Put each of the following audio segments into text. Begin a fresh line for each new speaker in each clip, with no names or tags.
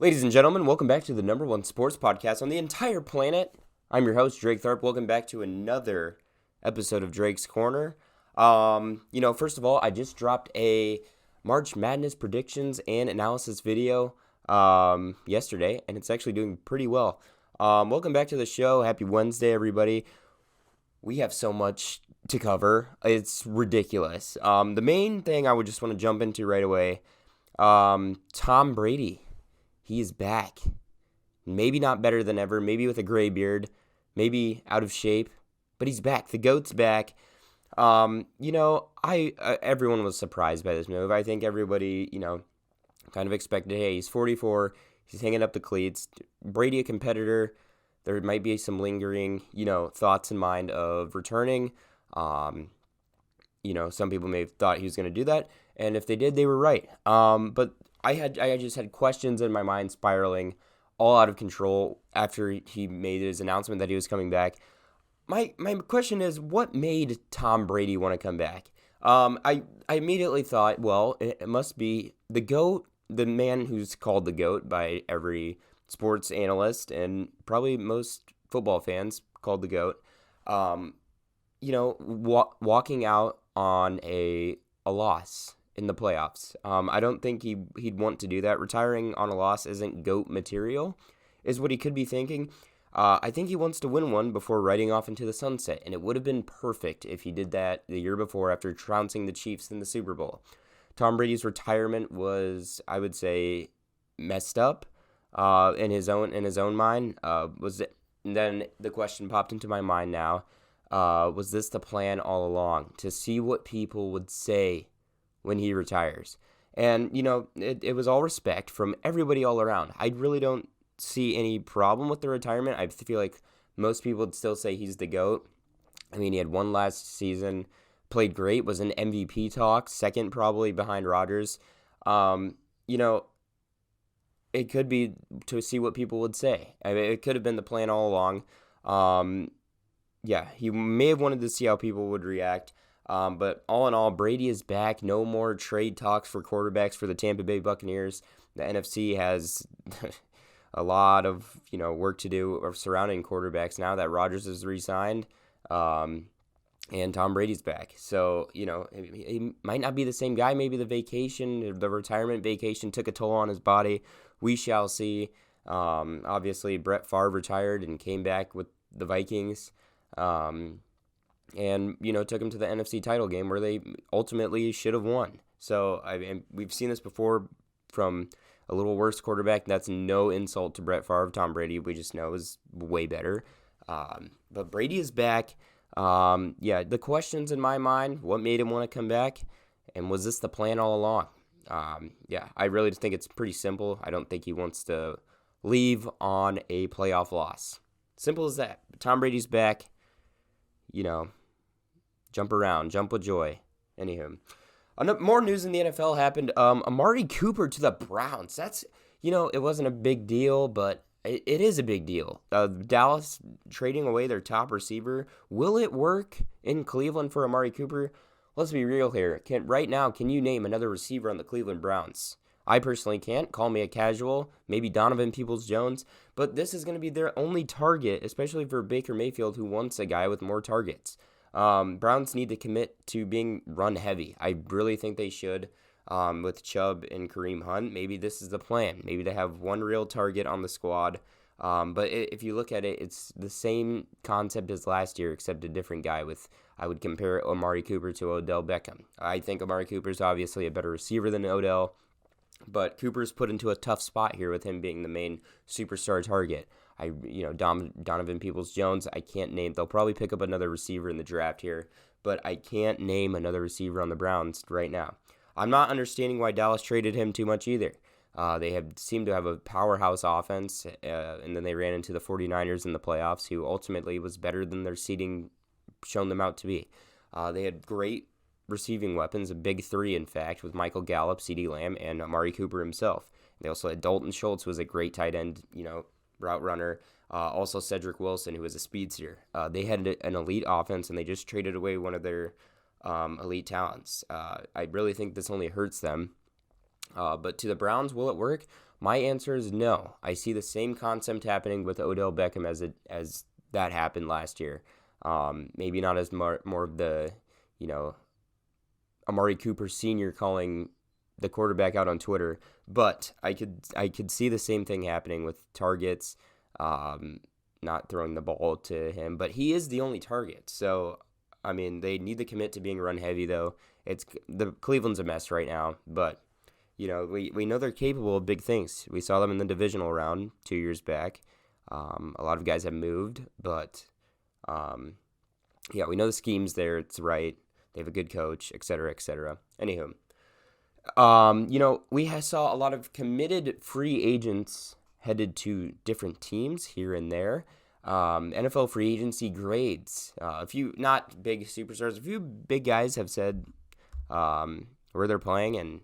Ladies and gentlemen, welcome back to the number one sports podcast on the entire planet. I'm your host, Drake Tharp. Welcome back to another episode of Drake's Corner. First of all, I just dropped a March Madness predictions and analysis video yesterday, and it's actually doing pretty well. Welcome back to the show. Happy Wednesday, everybody. We have so much to cover. It's ridiculous. The main thing I would just want to jump into right away, Tom Brady. He is back. Maybe not better than ever. Maybe with a gray beard. Maybe out of shape. But he's back. The GOAT's back. Everyone was surprised by this move. I think everybody, kind of expected, hey, he's 44. He's hanging up the cleats. Brady, a competitor. There might be some lingering, thoughts in mind of returning. Some people may have thought he was going to do that. And if they did, they were right. But I just had questions in my mind spiraling all out of control after he made his announcement that he was coming back. My question is, what made Tom Brady want to come back? I immediately thought, well, it must be the GOAT, the man who's called the GOAT by every sports analyst and probably most football fans called the GOAT. Walking out on a loss in the playoffs. I don't think he'd want to do that. Retiring on a loss isn't GOAT material, is what he could be thinking. I think he wants to win one before riding off into the sunset, and it would have been perfect if he did that the year before after trouncing the Chiefs in the Super Bowl. Tom Brady's retirement was, I would say, messed up in his own mind. Then the question popped into my mind now, was this the plan all along, to see what people would say when he retires? And, it was all respect from everybody all around. I really don't see any problem with the retirement. I feel like most people would still say he's the GOAT. I mean, he had one last season, played great, was in MVP talk, second probably behind Rodgers. It could be to see what people would say. I mean, it could have been the plan all along. He may have wanted to see how people would react. But all in all, Brady is back. No more trade talks for quarterbacks for the Tampa Bay Buccaneers. The NFC has a lot of work to do surrounding quarterbacks now that Rodgers is re-signed, and Tom Brady's back. So he might not be the same guy. Maybe the retirement vacation took a toll on his body. We shall see. Obviously, Brett Favre retired and came back with the Vikings. And took him to the NFC title game where they ultimately should have won. So we've seen this before from a little worse quarterback. That's no insult to Brett Favre. Tom Brady, we just know, is way better. But Brady is back. The questions in my mind, what made him want to come back, and was this the plan all along? I really just think it's pretty simple. I don't think he wants to leave on a playoff loss. Simple as that. Tom Brady's back. Jump around, jump with joy. Anywho, more news in the NFL happened. Amari Cooper to the Browns. That's, it wasn't a big deal, but it is a big deal. Dallas trading away their top receiver. Will it work in Cleveland for Amari Cooper? Let's be real here. Right now, can you name another receiver on the Cleveland Browns? I personally can't. Call me a casual. Maybe Donovan Peoples-Jones. But this is going to be their only target, especially for Baker Mayfield, who wants a guy with more targets. Browns need to commit to being run heavy. I really think they should. With Chubb and Kareem Hunt, maybe this is the plan. Maybe they have one real target on the squad. But if you look at it, it's the same concept as last year, except a different guy. I would compare Amari Cooper to Odell Beckham. I think Amari Cooper is obviously a better receiver than Odell. But Cooper's put into a tough spot here with him being the main superstar target. Donovan Peoples-Jones, I can't name. They'll probably pick up another receiver in the draft here, but I can't name another receiver on the Browns right now. I'm not understanding why Dallas traded him too much either. They seemed to have a powerhouse offense, and then they ran into the 49ers in the playoffs, who ultimately was better than their seeding shown them out to be. They had great receiving weapons, a big three, in fact, with Michael Gallup, CeeDee Lamb, and Amari Cooper himself. They also had Dalton Schultz, who was a great tight end, route runner. Also Cedric Wilson, who was a speedster. They had an elite offense, and they just traded away one of their elite talents. I really think this only hurts them. But to the Browns, will it work? My answer is no. I see the same concept happening with Odell Beckham as that happened last year. Maybe not as more of the, you know, Amari Cooper Sr. calling the quarterback out on Twitter, but I could see the same thing happening with targets, not throwing the ball to him, but he is the only target. So I mean, they need to commit to being run heavy though. It's the Cleveland's a mess right now, but we know they're capable of big things. We saw them in the divisional round 2 years back. A lot of guys have moved, but we know the scheme's there. It's right. They have a good coach, et cetera, et cetera. Anywho, we saw a lot of committed free agents headed to different teams here and there. NFL free agency grades. A few not big superstars, a few big guys have said where they're playing and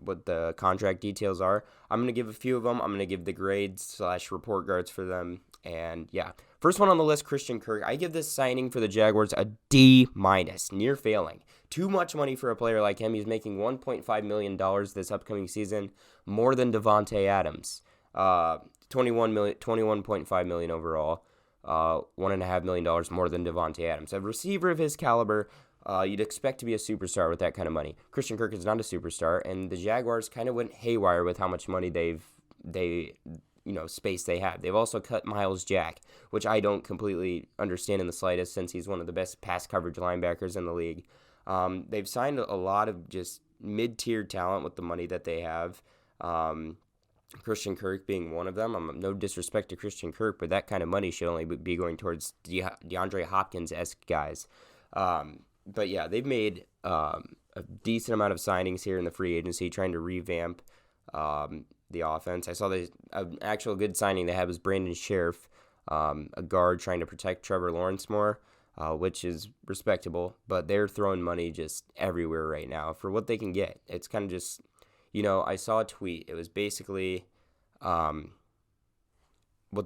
what the contract details are. I'm going to give a few of them. I'm going to give the grades / report cards for them. And yeah, first one on the list, Christian Kirk. I give this signing for the Jaguars a D-, near failing. Too much money for a player like him. He's making $1.5 million this upcoming season, more than Devontae Adams. $21.5 million overall. $1.5 million more than Devontae Adams. A receiver of his caliber, you'd expect to be a superstar with that kind of money. Christian Kirk is not a superstar, and the Jaguars kind of went haywire with how much money space they have. They've also cut Myles Jack, which I don't completely understand in the slightest, since he's one of the best pass coverage linebackers in the league. They've signed a lot of just mid-tier talent with the money that they have. Christian Kirk being one of them. No disrespect to Christian Kirk, but that kind of money should only be going towards DeAndre Hopkins-esque guys. But yeah, they've made a decent amount of signings here in the free agency, trying to revamp the offense. I saw an actual good signing they had was Brandon Sheriff, a guard trying to protect Trevor Lawrence more, which is respectable. But they're throwing money just everywhere right now for what they can get. It's kind of just... I saw a tweet. It was basically what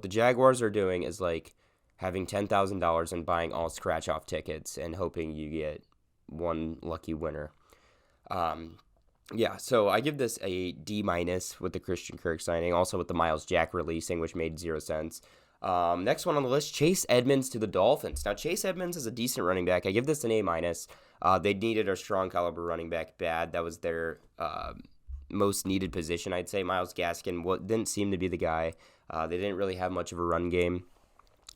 the Jaguars are doing is like having $10,000 and buying all scratch-off tickets and hoping you get one lucky winner. So I give this a D- with the Christian Kirk signing, also with the Myles Jack releasing, which made 0 sense. Next one on the list, Chase Edmonds to the Dolphins. Now, Chase Edmonds is a decent running back. I give this an A-. They needed a strong caliber running back bad. That was their... most needed position, I'd say. Myles Gaskin didn't seem to be the guy. They didn't really have much of a run game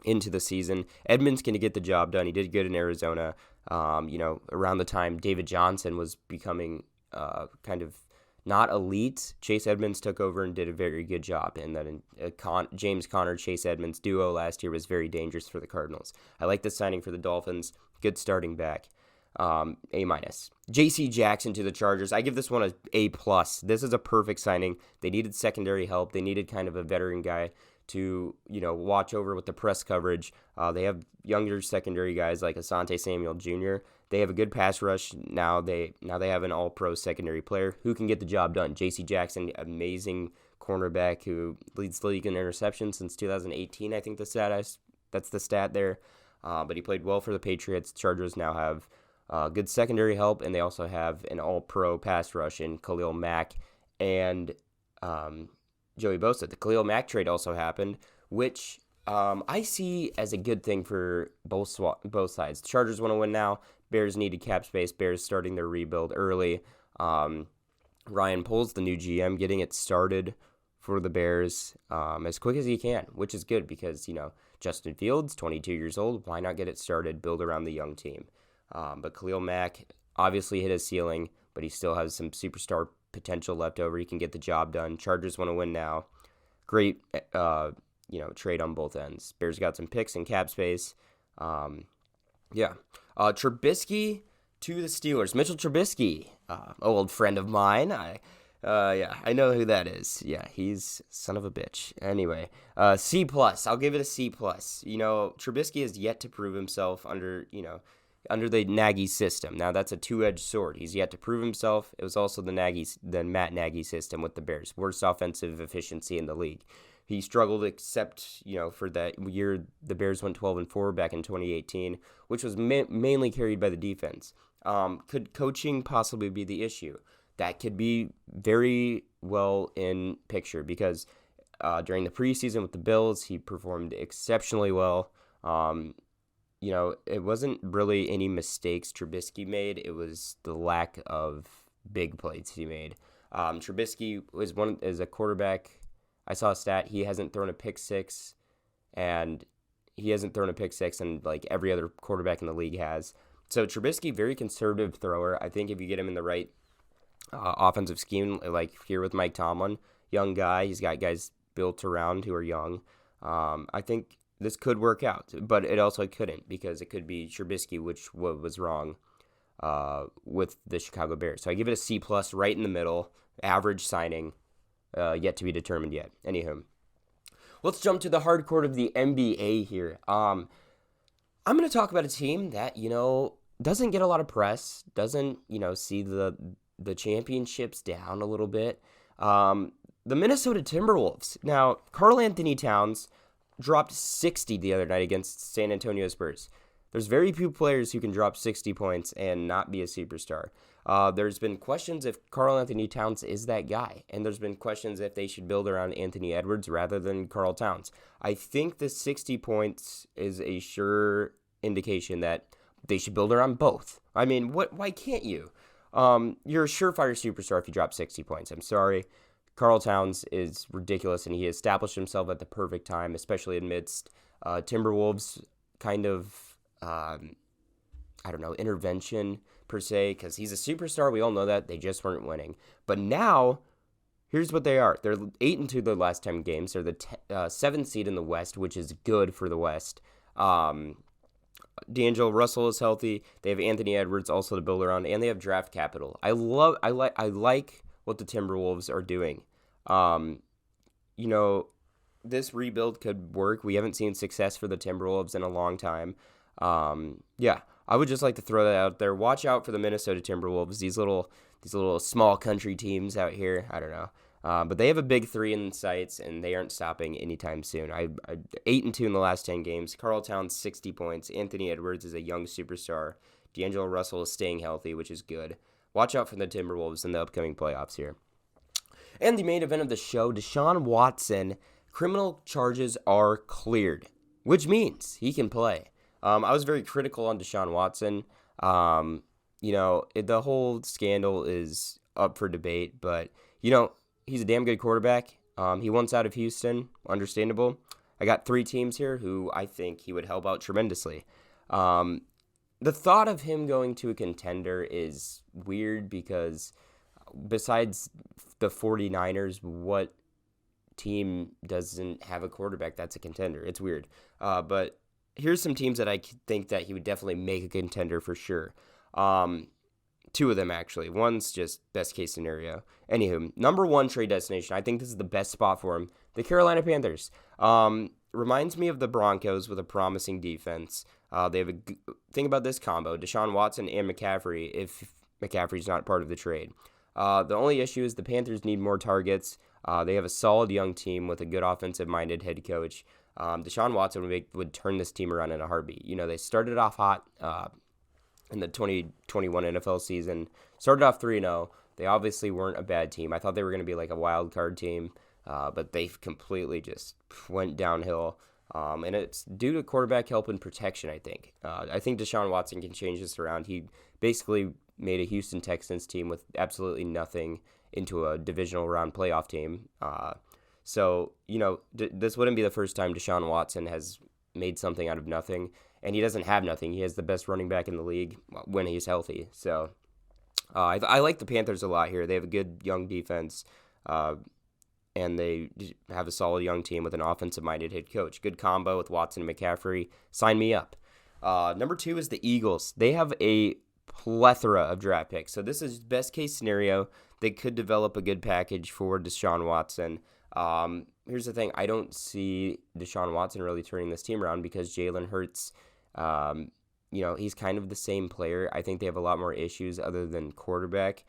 into the season. Edmonds can get the job done. He did good in Arizona. Around the time David Johnson was becoming kind of not elite, Chase Edmonds took over and did a very good job. And then James Conner, Chase Edmonds duo last year was very dangerous for the Cardinals. I like the signing for the Dolphins. Good starting back. A-. J.C. Jackson to the Chargers. I give this one A+. This is a perfect signing. They needed secondary help. They needed kind of a veteran guy to, watch over with the press coverage. They have younger secondary guys like Asante Samuel Jr. They have a good pass rush. Now they have an all-pro secondary player who can get the job done. J.C. Jackson, amazing cornerback who leads the league in interceptions since 2018. I think that's the stat there. But he played well for the Patriots. Chargers now have good secondary help, and they also have an all-pro pass rush in Khalil Mack and Joey Bosa. The Khalil Mack trade also happened, which I see as a good thing for both sides. The Chargers want to win now. Bears needed cap space. Bears starting their rebuild early. Ryan Poles, the new GM, getting it started for the Bears as quick as he can, which is good because, Justin Fields, 22 years old. Why not get it started, build around the young team? But Khalil Mack obviously hit his ceiling, but he still has some superstar potential left over. He can get the job done. Chargers want to win now. Great, trade on both ends. Bears got some picks and cap space. Trubisky to the Steelers. Mitchell Trubisky, old friend of mine. I know who that is. Yeah, he's son of a bitch. Anyway, C+. I'll give it a C+. Trubisky has yet to prove himself under the Nagy system. Now, that's a two-edged sword. He's yet to prove himself. It was also the Matt Nagy system with the Bears. Worst offensive efficiency in the league. He struggled except, for that year the Bears went 12-4 back in 2018, which was mainly carried by the defense. Could coaching possibly be the issue? that could be very well in picture because during the preseason with the Bills, he performed exceptionally well. It wasn't really any mistakes Trubisky made. It was the lack of big plays he made. Trubisky is a quarterback. I saw a stat. He hasn't thrown a pick six, and like every other quarterback in the league has. So Trubisky, very conservative thrower. I think if you get him in the right offensive scheme, like here with Mike Tomlin, young guy, he's got guys built around who are young. I think this could work out, but it also couldn't because it could be Trubisky, which was wrong with the Chicago Bears. So I give it a C+, right in the middle, average signing, yet to be determined yet. Anywho, let's jump to the hardcore of the NBA here. I'm going to talk about a team that, doesn't get a lot of press, doesn't, see the championships down a little bit. The Minnesota Timberwolves. Now, Karl Anthony Towns dropped 60 the other night against San Antonio Spurs. There's very few players who can drop 60 points and not be a superstar. There's been questions if Karl Anthony Towns is that guy, and there's been questions if they should build around Anthony Edwards rather than Karl Towns. I think the 60 points is a sure indication that they should build around both. I mean, why can't you? You're a surefire superstar if you drop 60 points. I'm sorry. Karl Towns is ridiculous, and he established himself at the perfect time, especially amidst Timberwolves kind of, intervention per se, because he's a superstar. We all know that. They just weren't winning. But now, here's what they are. They're 8-2 the last 10 games. They're the 7th seed in the West, which is good for the West. D'Angelo Russell is healthy. They have Anthony Edwards also to build around, and they have draft capital. I like what the Timberwolves are doing. This rebuild could work. We haven't seen success for the Timberwolves in a long time. I would just like to throw that out there. Watch out for the Minnesota Timberwolves. These little small country teams out here. I don't know. But they have a big three in sights, and they aren't stopping anytime soon. 8-2 in the last 10 games. Karl Towns, 60 points. Anthony Edwards is a young superstar. D'Angelo Russell is staying healthy, which is good. Watch out for the Timberwolves in the upcoming playoffs here. And the main event of the show, Deshaun Watson, criminal charges are cleared, which means he can play. I was very critical on Deshaun Watson. The whole scandal is up for debate, but, he's a damn good quarterback. He wants out of Houston, understandable. I got 3 teams here who I think he would help out tremendously. The thought of him going to a contender is weird because besides the 49ers, what team doesn't have a quarterback that's a contender? It's weird. But here's some teams that I think that he would definitely make a contender for sure. 2 of them, actually. One's just best case scenario. Anywho, number 1 trade destination. I think this is the best spot for him. The Carolina Panthers. Reminds me of the Broncos with a promising defense. They have think about this combo, Deshaun Watson and McCaffrey, if McCaffrey's not part of the trade. The only issue is the Panthers need more targets. They have a solid young team with a good offensive-minded head coach. Deshaun Watson would turn this team around in a heartbeat. They started off hot in the 2021 NFL season. Started off 3-0. They obviously weren't a bad team. I thought they were going to be like a wild card team, but they completely just went downhill. And it's due to quarterback help and protection, I think. I think Deshaun Watson can change this around. He basically made a Houston Texans team with absolutely nothing into a divisional round playoff team. This wouldn't be the first time Deshaun Watson has made something out of nothing, and he doesn't have nothing. He has the best running back in the league when he's healthy. So I like the Panthers a lot here. They have a good young defense, and they have a solid young team with an offensive-minded head coach. Good combo with Watson and McCaffrey. Sign me up. Number 2 is the Eagles. They have a plethora of draft picks. So this is best case scenario. They could develop a good package for Deshaun Watson. Here's the thing. I don't see Deshaun Watson really turning this team around because Jalen Hurts, he's kind of the same player. I think they have a lot more issues other than quarterback,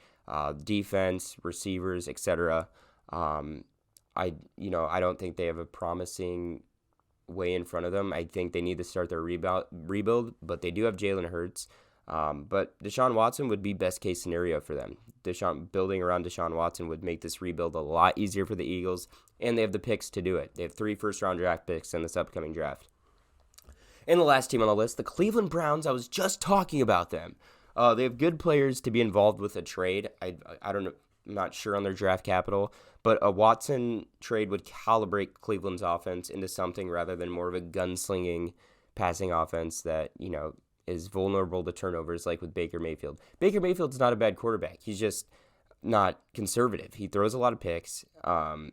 defense, receivers, etc. I don't think they have a promising way in front of them. I think they need to start their rebuild, but they do have Jalen Hurts. But Deshaun Watson would be best case scenario for them. Building around Deshaun Watson would make this rebuild a lot easier for the Eagles, and they have the picks to do it. They have 3 first-round draft picks in this upcoming draft. And the last team on the list, the Cleveland Browns. I was just talking about them. They have good players to be involved with a trade. I don't know, I'm not sure on their draft capital, but a Watson trade would calibrate Cleveland's offense into something rather than more of a gunslinging passing offense that, is vulnerable to turnovers like with Baker Mayfield. Baker Mayfield's not a bad quarterback. He's just not conservative. He throws a lot of picks. I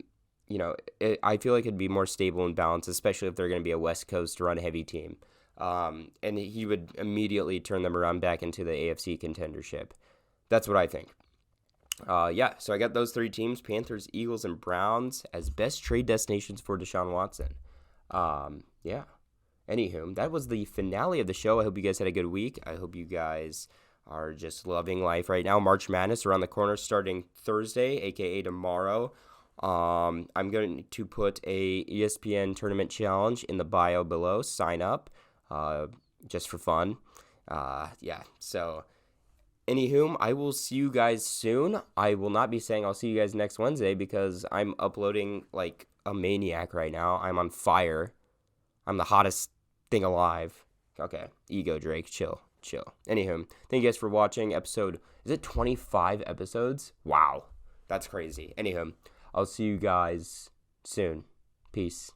feel like it'd be more stable and balanced, especially if they're going to be a West Coast run-heavy team. And he would immediately turn them around back into the AFC contendership. That's what I think. So I got those 3 teams, Panthers, Eagles, and Browns, as best trade destinations for Deshaun Watson. Anywho, that was the finale of the show. I hope you guys had a good week. I hope you guys are just loving life right now. March Madness around the corner starting Thursday, aka tomorrow. I'm going to put a ESPN tournament challenge in the bio below. Sign up, just for fun. So anywho, I will see you guys soon. I will not be saying I'll see you guys next Wednesday because I'm uploading like a maniac right now. I'm on fire. I'm the hottest thing alive. Okay, ego Drake, chill. Anywho, thank you guys for watching episode, is it 25 episodes? Wow, that's crazy. Anywho, I'll see you guys soon. Peace.